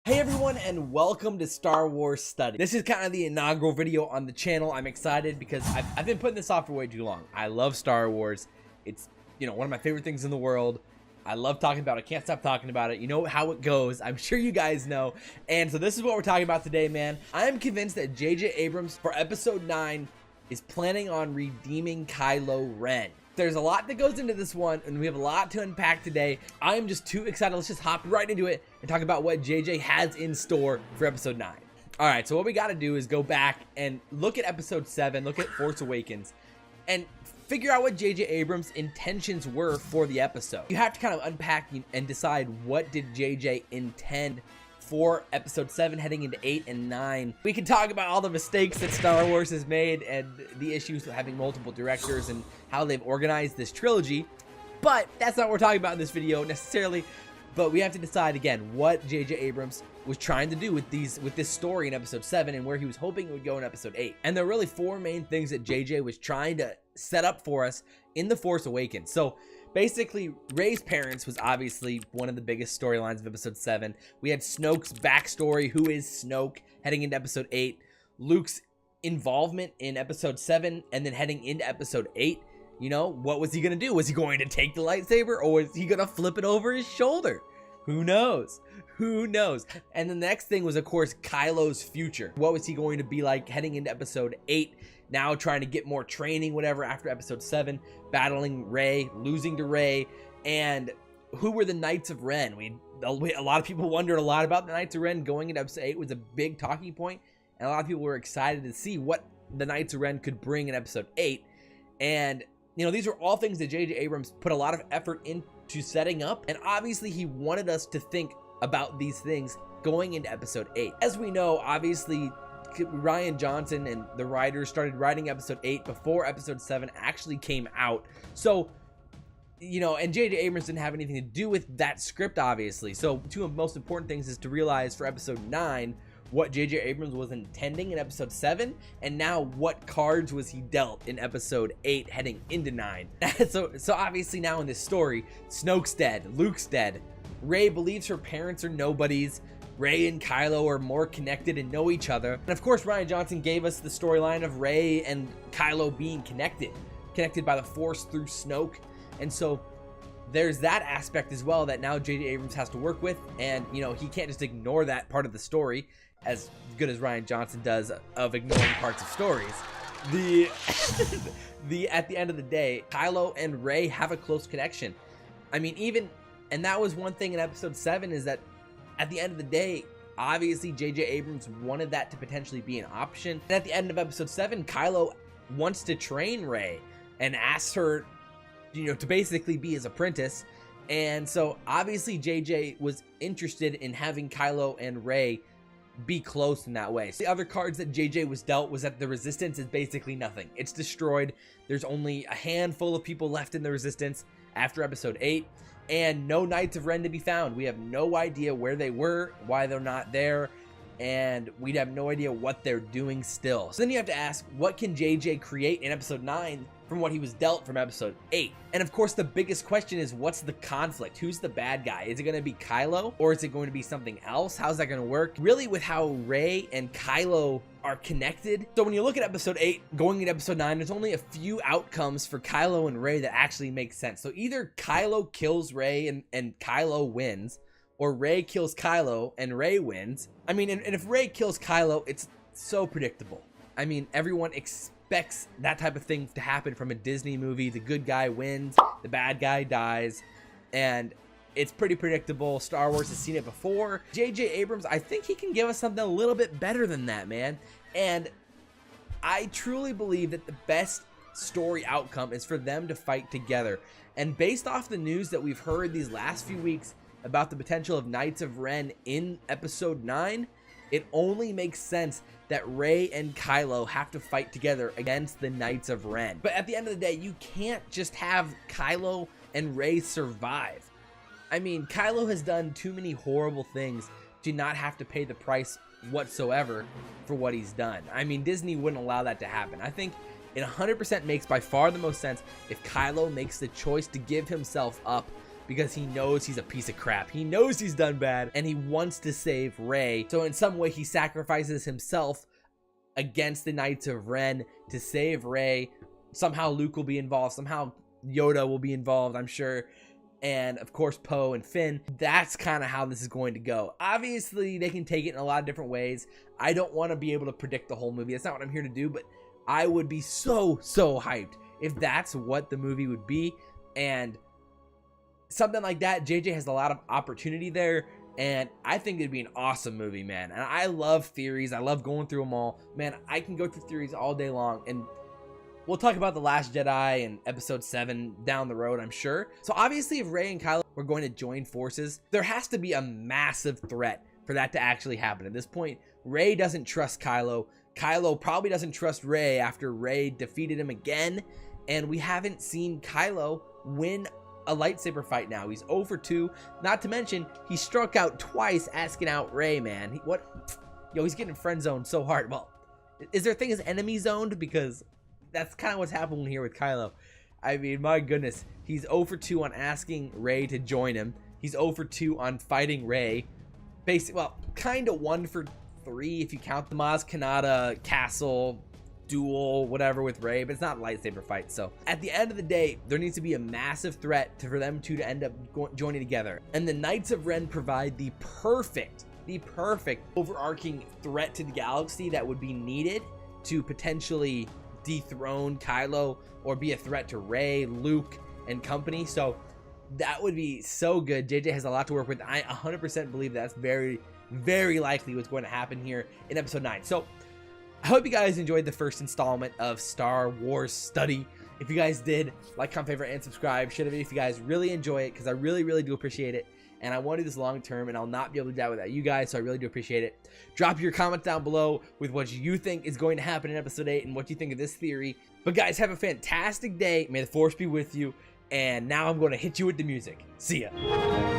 Hey everyone, and welcome to Star Wars Study. This is kind of the inaugural video on the channel. I'm excited because I've been putting this off for way too long. I love Star Wars. It's, one of my favorite things in the world. I love talking about it. Can't stop talking about it. You know how it goes. I'm sure you guys know. And so this is what we're talking about today, man. I'm convinced that J.J. Abrams for episode 9 is planning on redeeming Kylo Ren. There's a lot that goes into this one, and we have a lot to unpack today. I am just too excited. Let's just hop right into it and talk about what JJ has in store for episode 9. All right, so what we got to do is go back and look at episode 7, look at Force Awakens, and figure out what JJ Abrams' intentions were for the episode. You have to kind of unpack and decide what did JJ intend for episode 7 heading into 8 and 9. We can talk about all the mistakes that Star Wars has made and the issues with having multiple directors and how they've organized this trilogy, but that's not what we're talking about in this video necessarily. But we have to decide again what J.J. Abrams was trying to do with this story in episode 7 and where he was hoping it would go in episode 8. And there are really 4 main things that JJ was trying to set up for us in The Force Awakens. So basically, Rey's parents was obviously one of the biggest storylines of episode 7. We had Snoke's backstory, who is Snoke, heading into episode 8. Luke's involvement in episode 7 and then heading into episode 8. What was he going to do? Was he going to take the lightsaber, or was he going to flip it over his shoulder? Who knows? Who knows? And the next thing was, of course, Kylo's future. What was he going to be like heading into episode 8? Now trying to get more training, whatever, after episode 7, battling Rey, losing to Rey, and who were the Knights of Ren? A lot of people wondered a lot about the Knights of Ren going into episode 8 was a big talking point, and a lot of people were excited to see what the Knights of Ren could bring in episode 8. And these are all things that J.J. Abrams put a lot of effort into setting up, and obviously he wanted us to think about these things going into episode 8. As we know, obviously, Rian Johnson and the writers started writing episode 8 before episode 7 actually came out. So, and J.J. Abrams didn't have anything to do with that script, obviously. So, two of the most important things is to realize for episode 9 what J.J. Abrams was intending in episode 7, and now what cards was he dealt in episode 8 heading into 9. So obviously now in this story, Snoke's dead, Luke's dead, Rey believes her parents are nobodies, Rey and Kylo are more connected and know each other. And of course, Rian Johnson gave us the storyline of Rey and Kylo being connected by the Force through Snoke. And so there's that aspect as well that now J.J. Abrams has to work with. And, he can't just ignore that part of the story, as good as Rian Johnson does of ignoring parts of stories. At the end of the day, Kylo and Rey have a close connection. And that was one thing in episode 7, is that at the end of the day, obviously J.J. Abrams wanted that to potentially be an option. And at the end of episode 7, Kylo wants to train Rey and asks her, to basically be his apprentice. And so obviously J.J. was interested in having Kylo and Rey be close in that way. So the other cards that JJ was dealt was that the Resistance is basically nothing. It's destroyed. There's only a handful of people left in the Resistance after episode 8, and no Knights of Ren to be found. We have no idea where they were, why they're not there, and we'd have no idea what they're doing still. So then you have to ask, what can JJ create in episode 9 from what he was dealt from episode 8? And of course, the biggest question is, what's the conflict? Who's the bad guy? Is it going to be Kylo, or is it going to be something else? How's that going to work? Really, with how Rey and Kylo are connected. So when you look at episode 8 going into episode 9, there's only a few outcomes for Kylo and Rey that actually make sense. So either Kylo kills Rey and Kylo wins, or Rey kills Kylo and Rey wins. And if Rey kills Kylo, it's so predictable. Everyone expects that type of thing to happen from a Disney movie. The good guy wins, the bad guy dies, and it's pretty predictable. Star Wars has seen it before. J.J. Abrams, I think he can give us something a little bit better than that, man. And I truly believe that the best story outcome is for them to fight together. And based off the news that we've heard these last few weeks about the potential of Knights of Ren in episode 9, it only makes sense that Rey and Kylo have to fight together against the Knights of Ren. But at the end of the day, you can't just have Kylo and Rey survive. Kylo has done too many horrible things to not have to pay the price whatsoever for what he's done. Disney wouldn't allow that to happen. I think it 100% makes by far the most sense if Kylo makes the choice to give himself up because he knows he's a piece of crap. He knows he's done bad, and he wants to save Rey. So in some way, he sacrifices himself against the Knights of Ren to save Rey. Somehow Luke will be involved. Somehow Yoda will be involved, I'm sure. And of course, Poe and Finn. That's kind of how this is going to go. Obviously, they can take it in a lot of different ways. I don't want to be able to predict the whole movie. That's not what I'm here to do, but I would be so hyped if that's what the movie would be. And something like that, JJ has a lot of opportunity there. And I think it'd be an awesome movie, man. And I love theories. I love going through them all. Man, I can go through theories all day long. And we'll talk about The Last Jedi and Episode 7 down the road, I'm sure. So obviously, if Rey and Kylo were going to join forces, there has to be a massive threat for that to actually happen. At this point, Rey doesn't trust Kylo. Kylo probably doesn't trust Rey after Rey defeated him again. And we haven't seen Kylo win a lightsaber fight now. He's 0 for 2. Not to mention, he struck out twice asking out Rey, man. He's getting friend zoned so hard. Well, is there a thing as enemy zoned? Because that's kind of what's happening here with Kylo. I mean, my goodness. He's 0 for 2 on asking Rey to join him. He's 0 for 2 on fighting Rey. Basically, well, kind of 1 for 3 if you count the Maz Kanata castle duel, whatever, with Rey, but it's not a lightsaber fight. So at the end of the day, there needs to be a massive threat for them two to end up joining together. And the Knights of Ren provide the perfect overarching threat to the galaxy that would be needed to potentially dethrone Kylo or be a threat to Rey, Luke, and company. So that would be so good. JJ has a lot to work with. I 100% believe that's very likely what's going to happen here in episode 9. So I hope you guys enjoyed the first installment of Star Wars Study. If you guys did, like, comment, favorite, and subscribe. Share the video if you guys really enjoy it, because I really do appreciate it. And I want to do this long term, and I'll not be able to do that without you guys, so I really do appreciate it. Drop your comments down below with what you think is going to happen in episode 8 and what you think of this theory. But guys, have a fantastic day. May the Force be with you. And now I'm going to hit you with the music. See ya.